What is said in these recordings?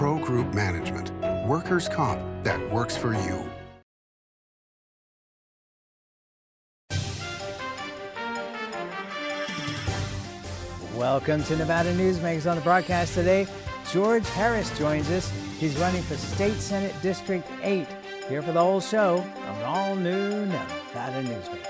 Pro Group Management. Workers' comp that works for you. Welcome to Nevada Newsmakers. On the broadcast today, George Harris joins us. He's running for State Senate District 8. Here for the whole show, an all-new Nevada Newsmakers.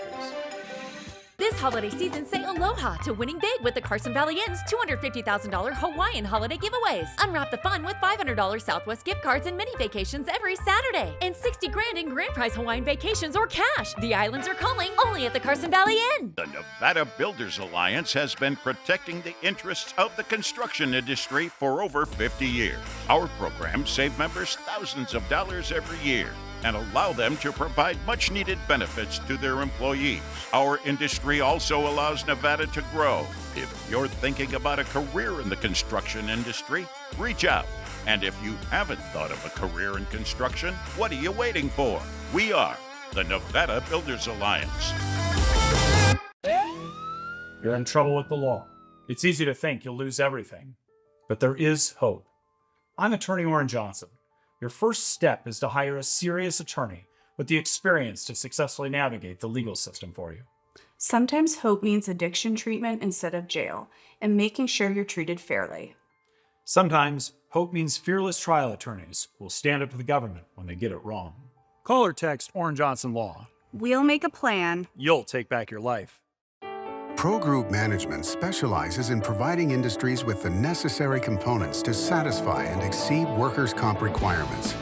This holiday season, say aloha to winning big with the Carson Valley Inn's $250,000 Hawaiian holiday giveaways. Unwrap the fun with $500 Southwest gift cards and mini vacations every Saturday. And $60,000 in grand prize Hawaiian vacations or cash. The islands are calling, only at the Carson Valley Inn. The Nevada Builders Alliance has been protecting the interests of the construction industry for over 50 years. Our programs save members thousands of dollars every year and allow them to provide much-needed benefits to their employees. Our industry also allows Nevada to grow. If you're thinking about a career in the construction industry, reach out. And if you haven't thought of a career in construction, what are you waiting for? We are the Nevada Builders Alliance. You're in trouble with the law. It's easy to think you'll lose everything, but there is hope. I'm Attorney Orrin Johnson. Your first step is to hire a serious attorney with the experience to successfully navigate the legal system for you. Sometimes hope means addiction treatment instead of jail, and making sure you're treated fairly. Sometimes hope means fearless trial attorneys who will stand up to the government when they get it wrong. Call or text Orrin Johnson Law. We'll make a plan. You'll take back your life. Pro Group Management specializes in providing industries with the necessary components to satisfy and exceed workers' comp requirements.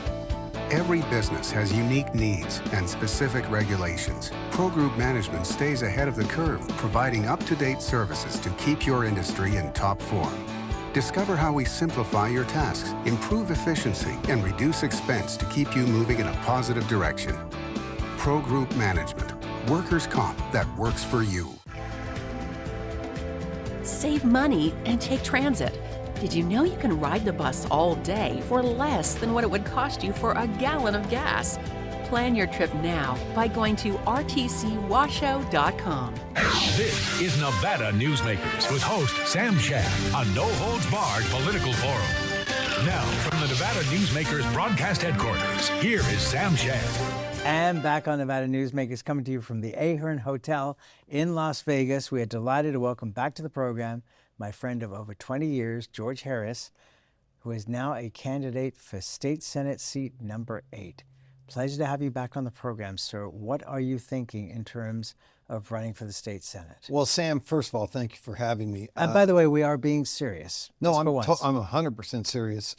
Every business has unique needs and specific regulations. Pro Group Management stays ahead of the curve, providing up-to-date services to keep your industry in top form. Discover how we simplify your tasks, improve efficiency, and reduce expense to keep you moving in a positive direction. Pro Group Management. Workers' comp that works for you. Save money and take transit. Did you know you can ride the bus all day for less than what it would cost you for a gallon of gas? Plan your trip now by going to rtcwashoe.com. This is Nevada Newsmakers with host Sam Shad, a no-holds-barred political forum. Now, from the Nevada Newsmakers broadcast headquarters, here is Sam Shad. And back on Nevada Newsmakers, coming to you from the Ahern Hotel in Las Vegas. We are delighted to welcome back to the program my friend of over 20 years, George Harris, who is now a candidate for State Senate seat number 8. Pleasure to have you back on the program, sir. What are you thinking in terms of running for the State Senate? Well, Sam, first of all, thank you for having me. And by the way, we are being serious. No, I'm 100% serious.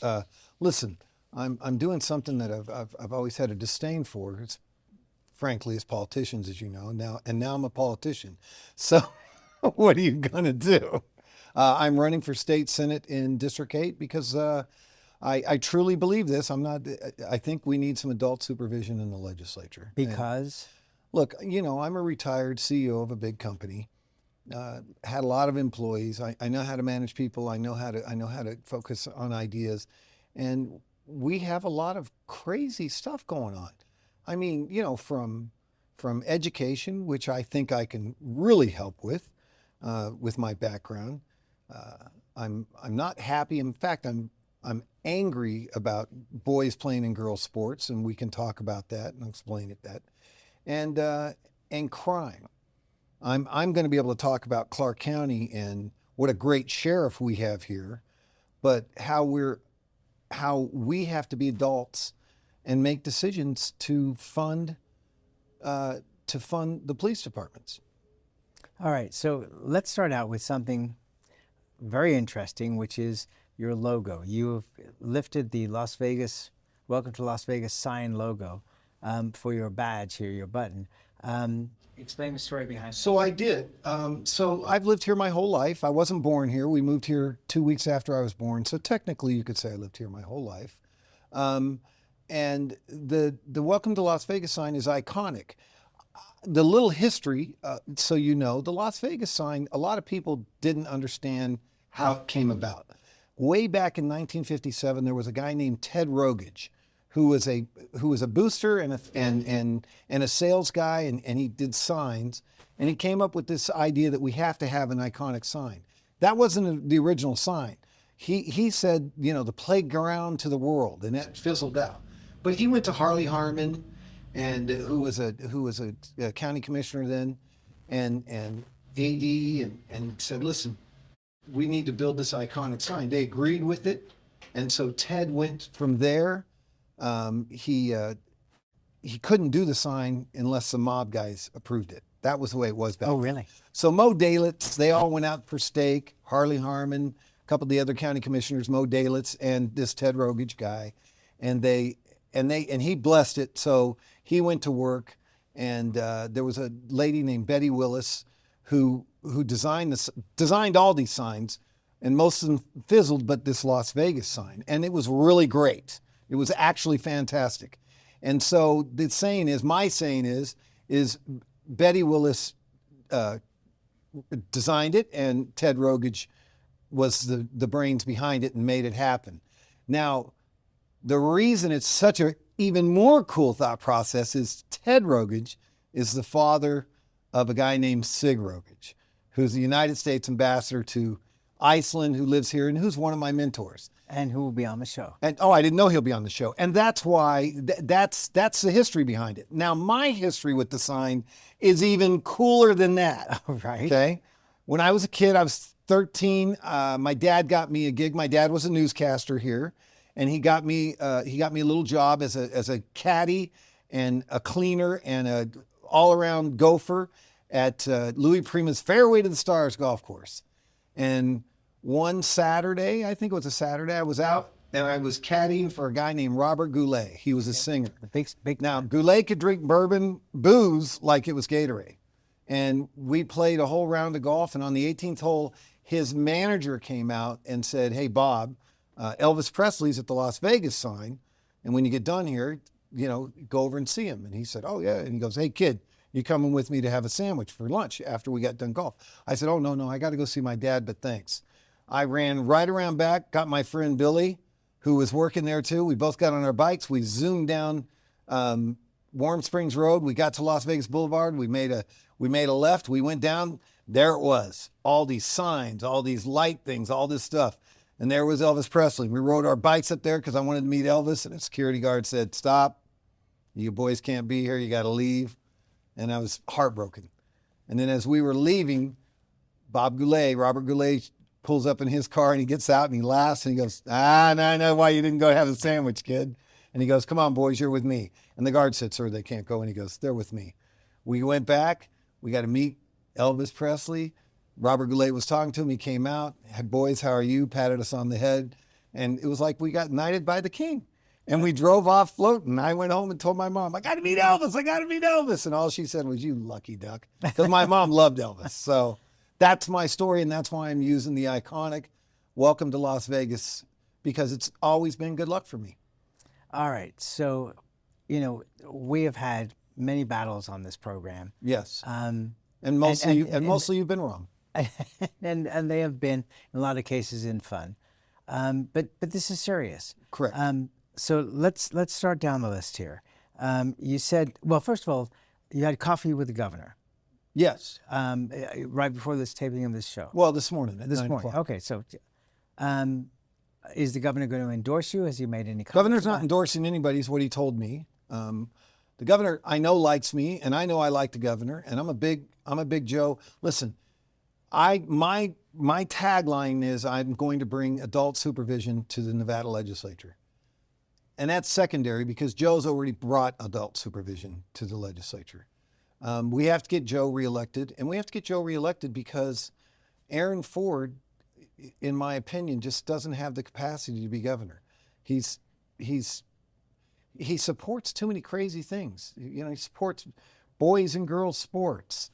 Listen, I'm doing something that I've always had a disdain for. It's frankly, as politicians, as you know, now I'm a politician. So what are you gonna do? I'm running for State Senate in District 8 because I truly believe this. I think we need some adult supervision in the legislature. Because? Look, you know, I'm a retired CEO of a big company. Had a lot of employees. I know how to manage people. I know how to focus on ideas, and we have a lot of crazy stuff going on. I mean, you know, from education, which I think I can really help with my background. I'm not happy. In fact, I'm angry about boys playing in girls sports, and we can talk about that and explain it that. And crime. I'm going to be able to talk about Clark County and what a great sheriff we have here, but how we have to be adults and make decisions to fund the police departments. All right, so let's start out with something very interesting, which is your logo. You have lifted the Las Vegas, Welcome to Las Vegas sign logo for your badge here, your button. Explain the story behind it. So I did. So I've lived here my whole life. I wasn't born here. We moved here 2 weeks after I was born. So technically you could say I lived here my whole life. And the Welcome to Las Vegas sign is iconic. The little history, so you know, the Las Vegas sign, a lot of people didn't understand how it came about. Way back in 1957, there was a guy named Ted Rogage, who was a booster and a sales guy, and he did signs, and he came up with this idea that we have to have an iconic sign. That wasn't the original sign. he said, you know, the playground to the world, and that fizzled out. But he went to Harley Harmon, and who was a county commissioner then, and AD, and said, listen, we need to build this iconic sign. They agreed with it, and so Ted went from there. He couldn't do the sign unless the mob guys approved it. That was the way it was back Oh, then. really? So Mo Dalitz, they all went out for steak. Harley Harmon, a couple of the other county commissioners, Mo Dalitz, and this Ted Rogage guy, and he blessed it. So he went to work, and there was a lady named Betty Willis who designed all these signs, and most of them fizzled, but this Las Vegas sign, and it was really great. It was actually fantastic. And so my saying is Betty Willis designed it, and Ted Rogage was the brains behind it and made it happen. Now, the reason it's such a even more cool thought process is Ted Rogage is the father of a guy named Sig Rogage, who's the United States ambassador to Iceland, who lives here and who's one of my mentors. And who will be on the show. And I didn't know he'll be on the show. And that's why that's the history behind it. Now, my history with the sign is even cooler than that. Right. Okay. When I was a kid, I was 13. My dad got me a gig. My dad was a newscaster here, and he got me a little job as a caddy and a cleaner and a all-around gopher at Louis Prima's Fairway to the Stars golf course. And one Saturday, I think it was a Saturday, I was out and I was caddying for a guy named Robert Goulet. He was a singer. Big. Now, Goulet could drink booze like it was Gatorade. And we played a whole round of golf, and on the 18th hole, his manager came out and said, hey, Bob, Elvis Presley's at the Las Vegas sign, and when you get done here, you know, go over and see him. And he said, oh, yeah. And he goes, hey, kid, you coming with me to have a sandwich for lunch after we got done golf? I said, oh, no, I got to go see my dad, but thanks. I ran right around back, got my friend Billy, who was working there too. We both got on our bikes. We zoomed down Warm Springs Road. We got to Las Vegas Boulevard. We made a left. We went down. There it was. All these signs, all these light things, all this stuff. And there was Elvis Presley. We rode our bikes up there because I wanted to meet Elvis. And a security guard said, stop. You boys can't be here. You got to leave. And I was heartbroken. And then as we were leaving, Robert Goulet, pulls up in his car and he gets out and he laughs and he goes, now I know why you didn't go have a sandwich, kid. And he goes, come on, boys, you're with me. And the guard said, sir, they can't go. And he goes, they're with me. We went back. We got to meet Elvis Presley. Robert Goulet was talking to him. He came out, had, boys, how are you? Patted us on the head. And it was like we got knighted by the king. And we drove off floating. I went home and told my mom, I got to meet Elvis. And all she said was, you lucky duck. Because my mom loved Elvis. So that's my story, and that's why I'm using the iconic Welcome to Las Vegas, because it's always been good luck for me. All right. So, you know, we have had many battles on this program. Yes. And mostly you've been wrong. and they have been, in a lot of cases, in fun. But this is serious. Correct. So let's start down the list here. You said, well, first of all, you had coffee with the governor. Yes. Right before this taping of this show. Well, this morning. This morning. Okay. So, is the governor going to endorse you? Has he made any comments? Governor's not endorsing anybody, is what he told me. The governor, I know, likes me, and I know I like the governor, and I'm a big Joe. Listen, my tagline is I'm going to bring adult supervision to the Nevada legislature. And that's secondary because Joe's already brought adult supervision to the legislature. We have to get Joe reelected, and we have to get Joe reelected because Aaron Ford, in my opinion, just doesn't have the capacity to be governor. He supports too many crazy things. You know, he supports boys and girls sports.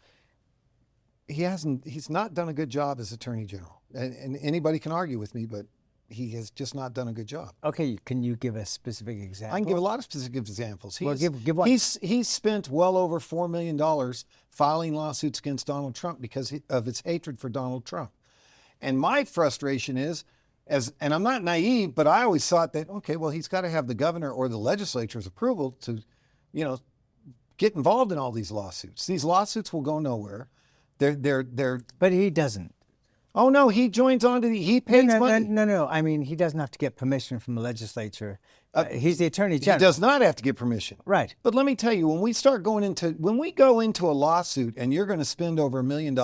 He's not done a good job as Attorney General. And anybody can argue with me, but he has just not done a good job. Okay, can you give a specific example? I can give a lot of specific examples. Give one. He's spent well over $4 million filing lawsuits against Donald Trump because of his hatred for Donald Trump. And my frustration is, and I'm not naive, but I always thought that, okay, well, he's got to have the governor or the legislature's approval to, get involved in all these lawsuits. These lawsuits will go nowhere. They're. But he doesn't. Oh no, he joins on to he pays money. No. I mean, he doesn't have to get permission from the legislature. He's the attorney general. He does not have to get permission. Right. But let me tell you, when we go into a lawsuit and you're going to spend over $1 million,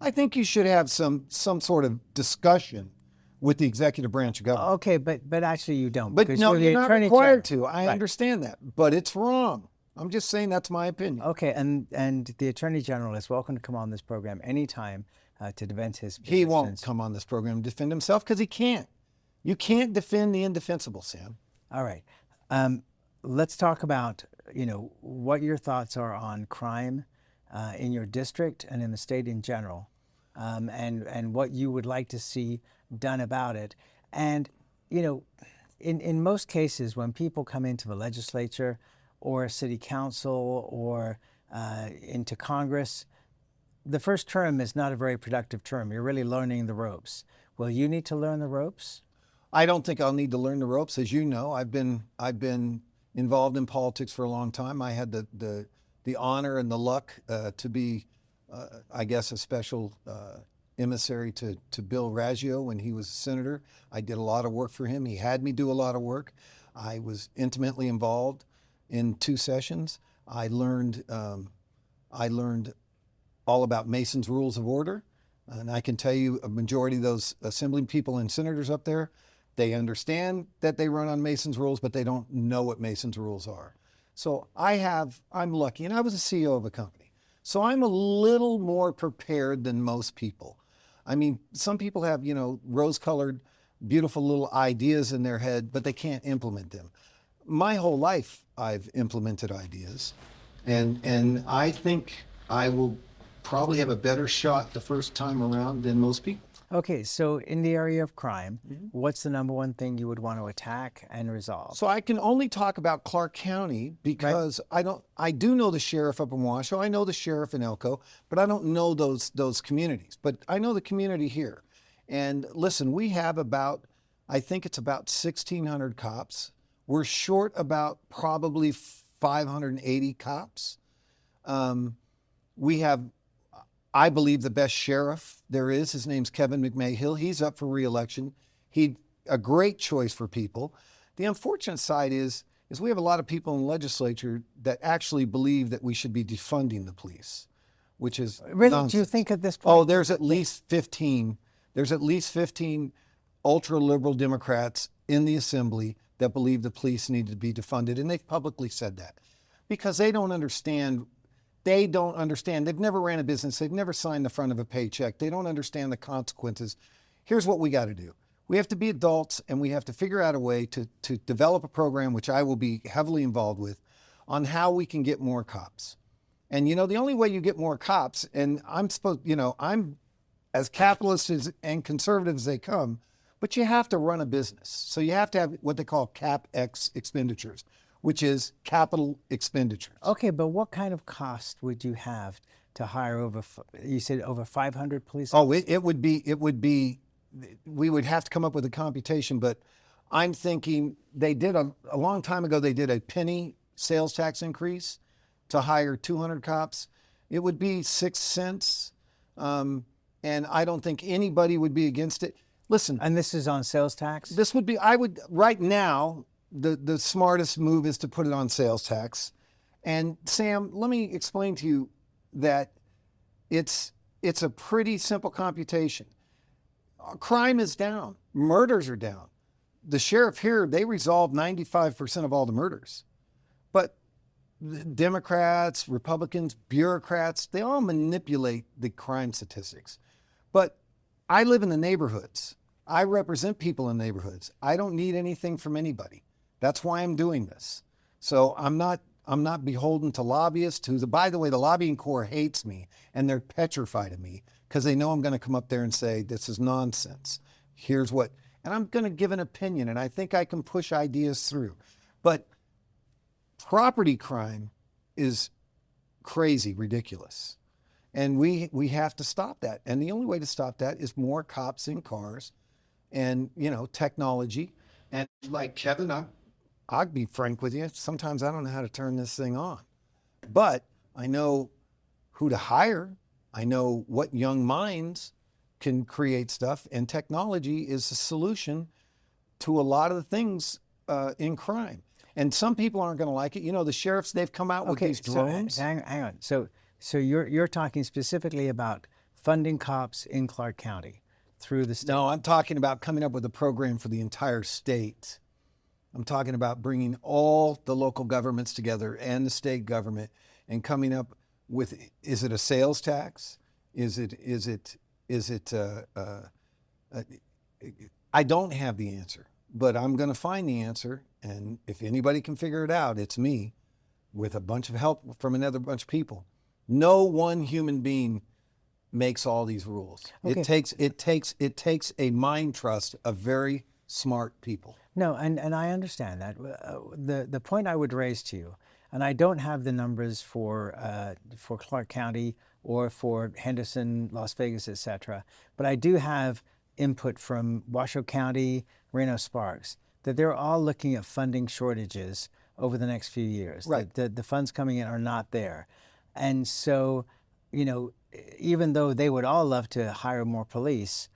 I think you should have some sort of discussion with the executive branch of government. Okay, but actually you don't. But because no, you're the you're not attorney required general. to. I Right. understand that, but it's wrong. I'm just saying that's my opinion. Okay, and the attorney general is welcome to come on this program anytime to defend his positions. He won't come on this program and defend himself because he can't. You can't defend the indefensible, Sam. All right. Let's talk about, what your thoughts are on crime in your district and in the state in general, and what you would like to see done about it. And, in most cases, when people come into the legislature or city council or into Congress, the first term is not a very productive term. You're really learning the ropes. Will you need to learn the ropes? I don't think I'll need to learn the ropes. As you know, I've been involved in politics for a long time. I had the honor and the luck to be, I guess, a special emissary to Bill Raggio when he was a senator. I did a lot of work for him. He had me do a lot of work. I was intimately involved in 2 sessions. I learned all about Mason's Rules of Order, and I can tell you a majority of those assembly people and senators up there, they understand that they run on Mason's rules, but they don't know what Mason's rules are. So I'm lucky, and I was a CEO of a company. So I'm a little more prepared than most people. I mean, some people have, rose-colored, beautiful little ideas in their head, but they can't implement them. My whole life, I've implemented ideas, and I think I will probably have a better shot the first time around than most people. Okay, so in the area of crime, what's the number one thing you would want to attack and resolve? So I can only talk about Clark County because I do know the sheriff up in Washoe. I know the sheriff in Elko, but I don't know those communities. But I know the community here. And listen, we have I think it's about 1,600 cops. We're short about probably 580 cops. We have, I believe, the best sheriff there is. His name's Kevin McMahill. He's up for re-election. He's a great choice for people. The unfortunate side is we have a lot of people in the legislature that actually believe that we should be defunding the police, which is Really? nonsense. Do you think at this point? Oh, there's at least 15 ultra-liberal Democrats in the assembly that believe the police need to be defunded, and they've publicly said that because they don't understand. They've never ran a business. They've never signed the front of a paycheck. They don't understand the consequences. Here's what we got to do. We have to be adults, and we have to figure out a way to develop a program, which I will be heavily involved with, on how we can get more cops. And, the only way you get more cops, and I'm as capitalist and conservative as they come, but you have to run a business. So you have to have what they call CapEx expenditures, which is capital expenditures. Okay, but what kind of cost would you have to hire you said over 500 police officers? Oh, it would be, we would have to come up with a computation, but I'm thinking a long time ago, they did a penny sales tax increase to hire 200 cops. It would be 6 cents. And I don't think anybody would be against it. Listen. And this is on sales tax? This would be, right now, the smartest move is to put it on sales tax. And Sam, let me explain to you that it's a pretty simple computation. Crime is down. Murders are down. The sheriff here, they resolve 95% of all the murders. But Democrats, Republicans, bureaucrats, they all manipulate the crime statistics. But I live in the neighborhoods. I represent people in neighborhoods. I don't need anything from anybody. That's why I'm doing this. So I'm not beholden to lobbyists by the way, the lobbying corps hates me and they're petrified of me because they know I'm going to come up there and say, this is nonsense. And I'm going to give an opinion, and I think I can push ideas through. But property crime is crazy, ridiculous. And we have to stop that. And the only way to stop that is more cops in cars and, technology. And like Kevin, I'll be frank with you, sometimes I don't know how to turn this thing on. But I know who to hire. I know what young minds can create stuff, and technology is the solution to a lot of the things in crime. And some people aren't going to like it. You know, the sheriffs, they've come out with these drones. So, hang on. So you're talking specifically about funding cops in Clark County through the state? No, I'm talking about coming up with a program for the entire state. I'm talking about bringing all the local governments together and the state government and coming up with, is it a sales tax? I don't have the answer, but I'm going to find the answer. And if anybody can figure it out, it's me, with a bunch of help from another bunch of people. No one human being makes all these rules. Okay. It takes a mind trust of very smart people. No, and I understand that. The point I would raise to you, and I don't have the numbers for Clark County or for Henderson, Las Vegas, etc., but I do have input from Washoe County, Reno Sparks, that they're all looking at funding shortages over the next few years. Right. The funds coming in are not there. And so, you know, even though they would all love to hire more police,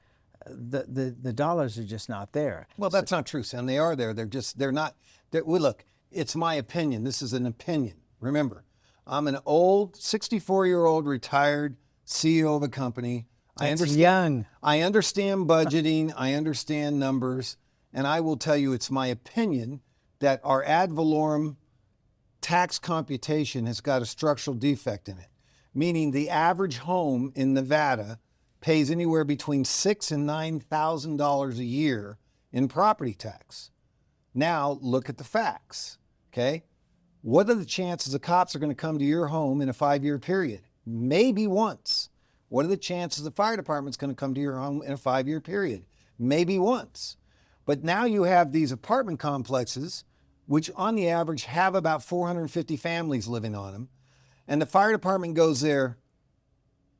the dollars are just not there. Well, that's not true, Sam. They are there. They're not. Well, look, it's my opinion. This is an opinion. Remember, I'm an old 64-year-old retired CEO of a company. That's young. I understand budgeting. I understand numbers. And I will tell you, it's my opinion that our ad valorem tax computation has got a structural defect in it, meaning the average home in Nevada pays anywhere between $6,000 and $9,000 a year in property tax. Now look at the facts, okay? What are the chances the cops are going to come to your home in a 5-year period? Maybe once. What are the chances the fire department's going to come to your home in a 5-year period? Maybe once. But now you have these apartment complexes, which on the average have about 450 families living on them. And the fire department goes there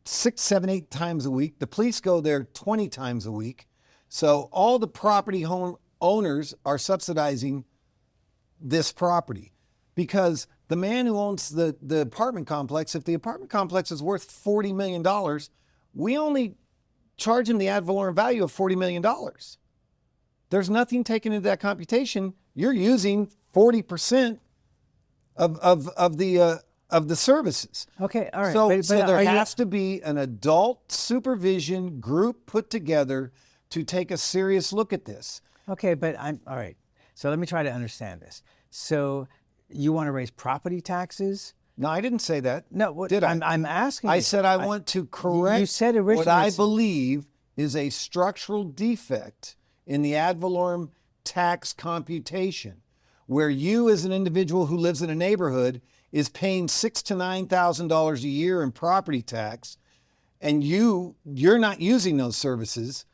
6, 7, 8 times a week. The police go there 20 times a week. So all the property home owners are subsidizing this property, because the man who owns the apartment complex, if the apartment complex is worth $40 million, we only charge him the ad valorem value of $40 million. There's nothing taken into that computation. You're using 40% of the services. Okay, all right. So there has to be an adult supervision group put together to take a serious look at this. Okay, but all right. So let me try to understand this. So you want to raise property taxes? No, I didn't say that. No, did I? I'm asking. I said I want to correct you said originally what I believe is a structural defect in the ad valorem tax computation, where you as an individual who lives in a neighborhood is paying $6,000 to $9,000 a year in property tax, and you're not using those services,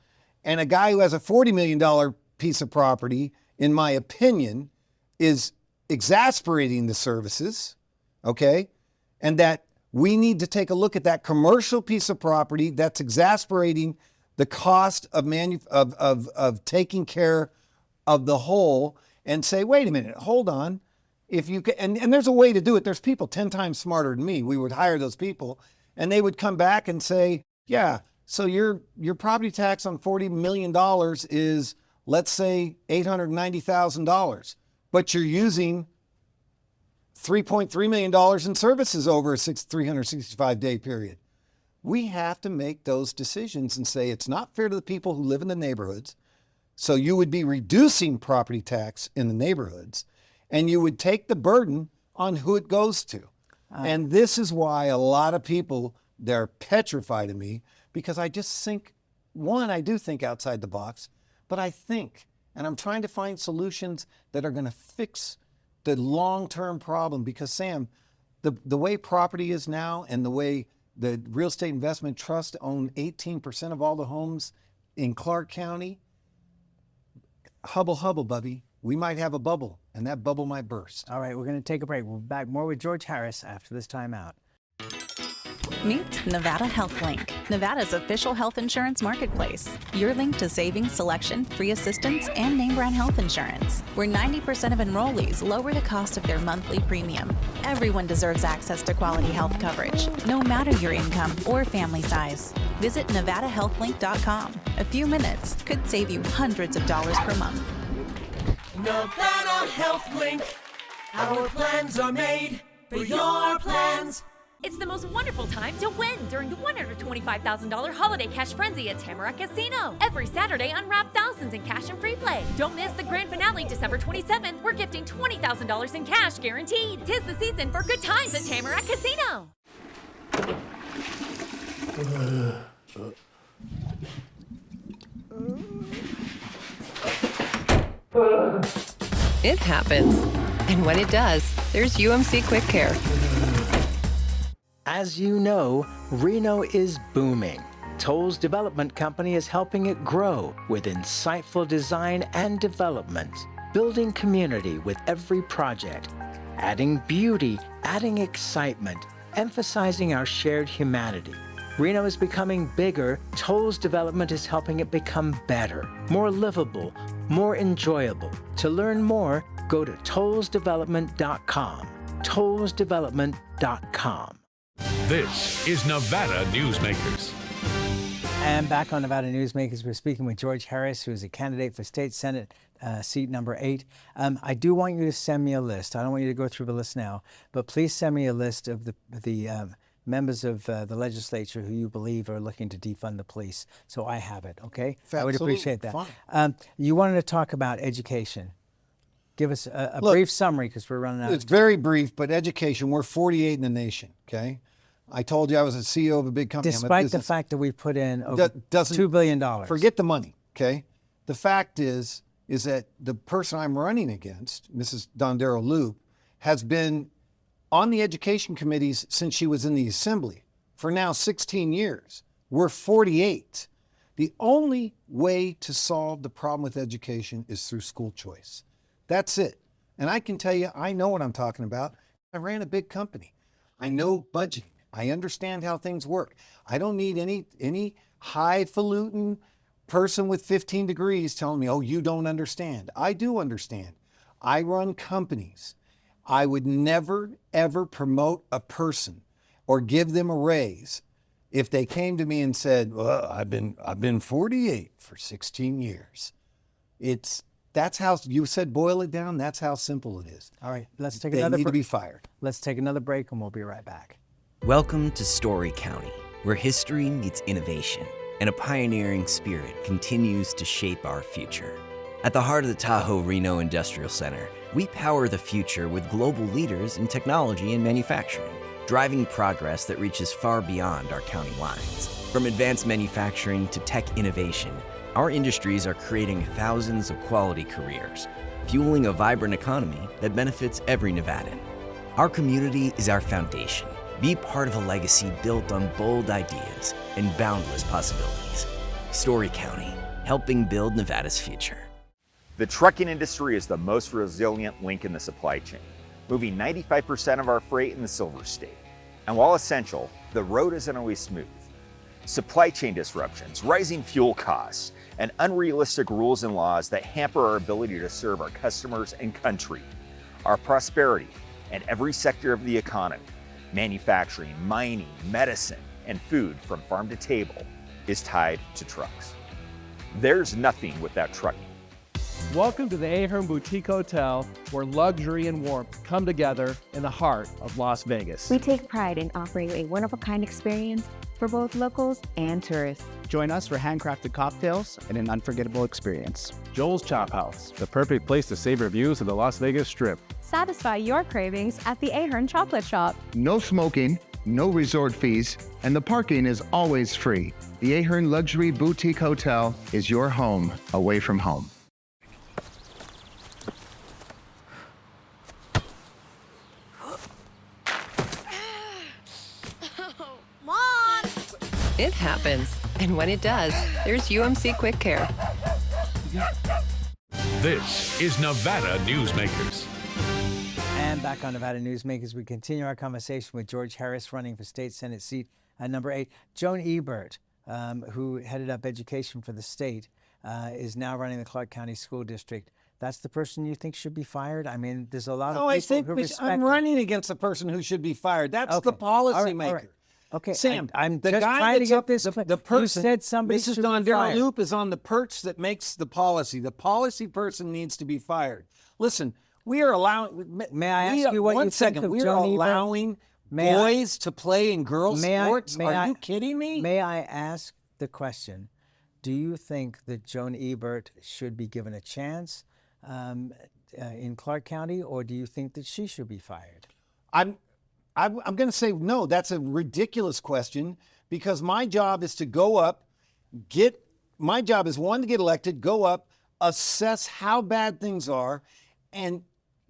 and a guy who has a $40 million piece of property, in my opinion, is exasperating the services, okay? And that we need to take a look at that commercial piece of property that's exasperating the cost of taking care of the whole, and say, wait a minute, hold on. If you can, and there's a way to do it. There's people 10 times smarter than me. We would hire those people, and they would come back and say, yeah, so your property tax on $40 million is, let's say, $890,000, but you're using $3.3 million in services over a 365-day period. We have to make those decisions and say it's not fair to the people who live in the neighborhoods. So you would be reducing property tax in the neighborhoods, and you would take the burden on who it goes to. And this is why a lot of people, they're petrified of me, because I just think, one, I do think outside the box, but I think, and I'm trying to find solutions that are going to fix the long-term problem. Because Sam, the way property is now, and the way the real estate investment trust own 18% of all the homes in Clark County, hubble, Bubby. We might have a bubble, and that bubble might burst. All right, we're going to take a break. We'll be back more with George Harris after this time out. Meet Nevada Health Link, Nevada's official health insurance marketplace. Your link to savings, selection, free assistance, and name brand health insurance, where 90% of enrollees lower the cost of their monthly premium. Everyone deserves access to quality health coverage, no matter your income or family size. Visit NevadaHealthLink.com. A few minutes could save you hundreds of dollars per month. Nevada Health Link. Our plans are made for your plans. It's the most wonderful time to win during the $125,000 Holiday Cash Frenzy at Tamarack Casino. Every Saturday, unwrap thousands in cash and free play. Don't miss the grand finale December 27th. We're gifting $20,000 in cash guaranteed. 'Tis the season for good times at Tamarack Casino. It happens. And when it does, there's UMC Quick Care. As you know, Reno is booming. Toll's development company is helping it grow with insightful design and development, building community with every project, adding beauty, adding excitement, emphasizing our shared humanity. Reno is becoming bigger. Toll's development is helping it become better, more livable, more enjoyable. To learn more, go to tollsdevelopment.com. tollsdevelopment.com. This is Nevada Newsmakers. And back on Nevada Newsmakers, we're speaking with George Harris, who is a candidate for State Senate seat number 8. I do want you to send me a list. I don't want you to go through the list now, but please send me a list of the members of the legislature who you believe are looking to defund the police, so I have it, okay? I would appreciate that. You wanted to talk about education. Give us a brief summary, because we're running out of time. It's very brief, but education, we're 48 in the nation, okay? I told you I was a CEO of a big company. Despite the fact that we put in over $2 billion. Forget the money, okay? The fact is that the person I'm running against, Mrs. Dondero Loop, has been on the education committees since she was in the assembly for now 16 years. We're 48. The only way to solve the problem with education is through school choice. That's it. And I can tell you, I know what I'm talking about. I ran a big company. I know budgeting. I understand how things work. I don't need any highfalutin person with 15 degrees telling me, oh, you don't understand. I do understand. I run companies. I would never, ever promote a person or give them a raise if they came to me and said, well, I've been 48 for 16 years. That's how you said boil it down. That's how simple it is. All right, let's take they another need to be fired. Let's take another break and we'll be right back. Welcome to Story County, where history meets innovation and a pioneering spirit continues to shape our future. At the heart of the Tahoe Reno Industrial Center, we power the future with global leaders in technology and manufacturing, driving progress that reaches far beyond our county lines. From advanced manufacturing to tech innovation, our industries are creating thousands of quality careers, fueling a vibrant economy that benefits every Nevadan. Our community is our foundation. Be part of a legacy built on bold ideas and boundless possibilities. Story County, helping build Nevada's future. The trucking industry is the most resilient link in the supply chain, moving 95% of our freight in the Silver State. And while essential, the road isn't always smooth. Supply chain disruptions, rising fuel costs, and unrealistic rules and laws that hamper our ability to serve our customers and country. Our prosperity and every sector of the economy, manufacturing, mining, medicine, and food from farm to table, is tied to trucks. There's nothing without trucking. Welcome to the Ahern Boutique Hotel, where luxury and warmth come together in the heart of Las Vegas. We take pride in offering a one-of-a-kind experience for both locals and tourists. Join us for handcrafted cocktails and an unforgettable experience. Joel's Chop House, the perfect place to savor views of the Las Vegas Strip. Satisfy your cravings at the Ahern Chocolate Shop. No smoking, no resort fees, and the parking is always free. The Ahern Luxury Boutique Hotel is your home away from home. It happens. And when it does, there's UMC Quick Care. This is Nevada Newsmakers. And back on Nevada Newsmakers, we continue our conversation with George Harris, running for state Senate seat at number 8. Joan Ebert, who headed up education for the state, is now running the Clark County School District. That's the person you think should be fired? I mean, there's a lot of people who respect I'm running against the person who should be fired. That's the policymaker. All right. Okay, Sam, I'm the just guy trying to that's get up, this. the person, you said somebody Mrs. should Don be fired. Loop is on the perch that makes the policy. The policy person needs to be fired. Listen, we are allowing. May I ask you what you think of we are Joan Ebert? allowing boys to play in girls' sports. Are you kidding me? May I ask the question? Do you think that Joan Ebert should be given a chance in Clark County, or do you think that she should be fired? I'm going to say no. That's a ridiculous question, because my job is to go up, my job is, one, to get elected, go up, assess how bad things are, and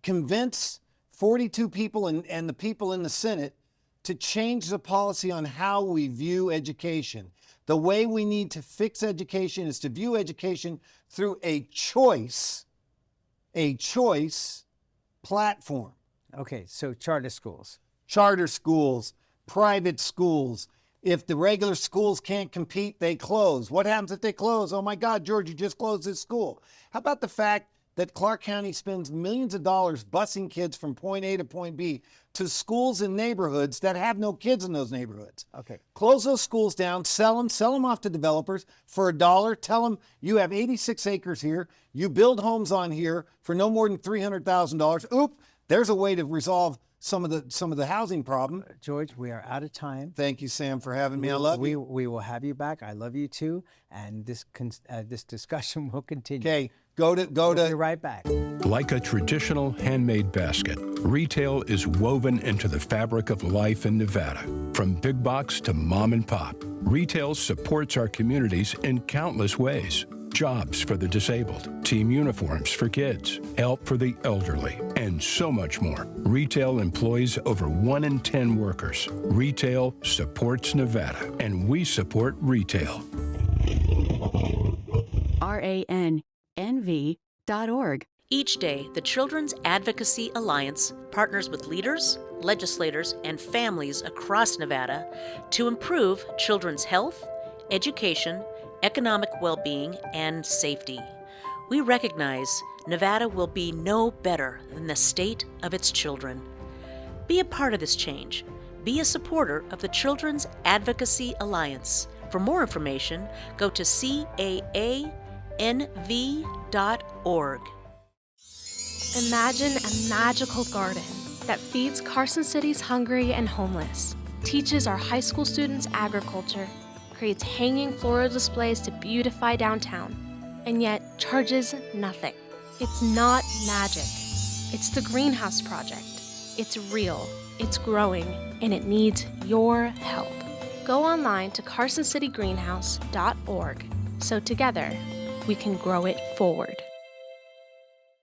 convince 42 people and the people in the Senate to change the policy on how we view education. The way we need to fix education is to view education through a choice platform. Okay, so charter schools. Charter schools, private schools. If the regular schools can't compete, they close. What happens if they close? Oh my God, George, you just closed this school. How about the fact that Clark County spends millions of dollars busing kids from point A to point B to schools in neighborhoods that have no kids in those neighborhoods? Okay. Close those schools down, sell them off to developers for $1. Tell them you have 86 acres here. You build homes on here for no more than $300,000. Oop, there's a way to resolve some of the housing problem. George, we are out of time. Thank you, Sam, for having me. I love you. We will have you back. I love you too. And this discussion will continue. Okay, go to. We'll be right back. Like a traditional handmade basket, retail is woven into the fabric of life in Nevada. From big box to mom and pop, retail supports our communities in countless ways. Jobs for the disabled, team uniforms for kids, help for the elderly, and so much more. Retail employs over 1 in 10 workers. Retail supports Nevada, and we support retail. RANNV.org. Each day, the Children's Advocacy Alliance partners with leaders, legislators, and families across Nevada to improve children's health, education, economic well-being, and safety. We recognize Nevada will be no better than the state of its children. Be a part of this change. Be a supporter of the Children's Advocacy Alliance. For more information, go to CAANV.org. Imagine a magical garden that feeds Carson City's hungry and homeless, teaches our high school students agriculture, creates hanging floral displays to beautify downtown, and yet charges nothing. It's not magic. It's the Greenhouse Project. It's real, it's growing, and it needs your help. Go online to carsоncitygreenhouse.org so together we can grow it forward.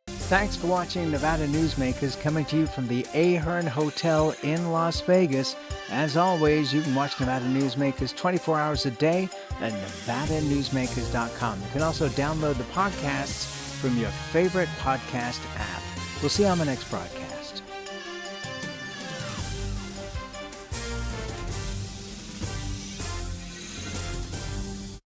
Thanks for watching Nevada Newsmakers, coming to you from the Ahern Hotel in Las Vegas. As always, you can watch Nevada Newsmakers 24 hours a day at NevadaNewsmakers.com. You can also download the podcasts from your favorite podcast app. We'll see you on the next broadcast.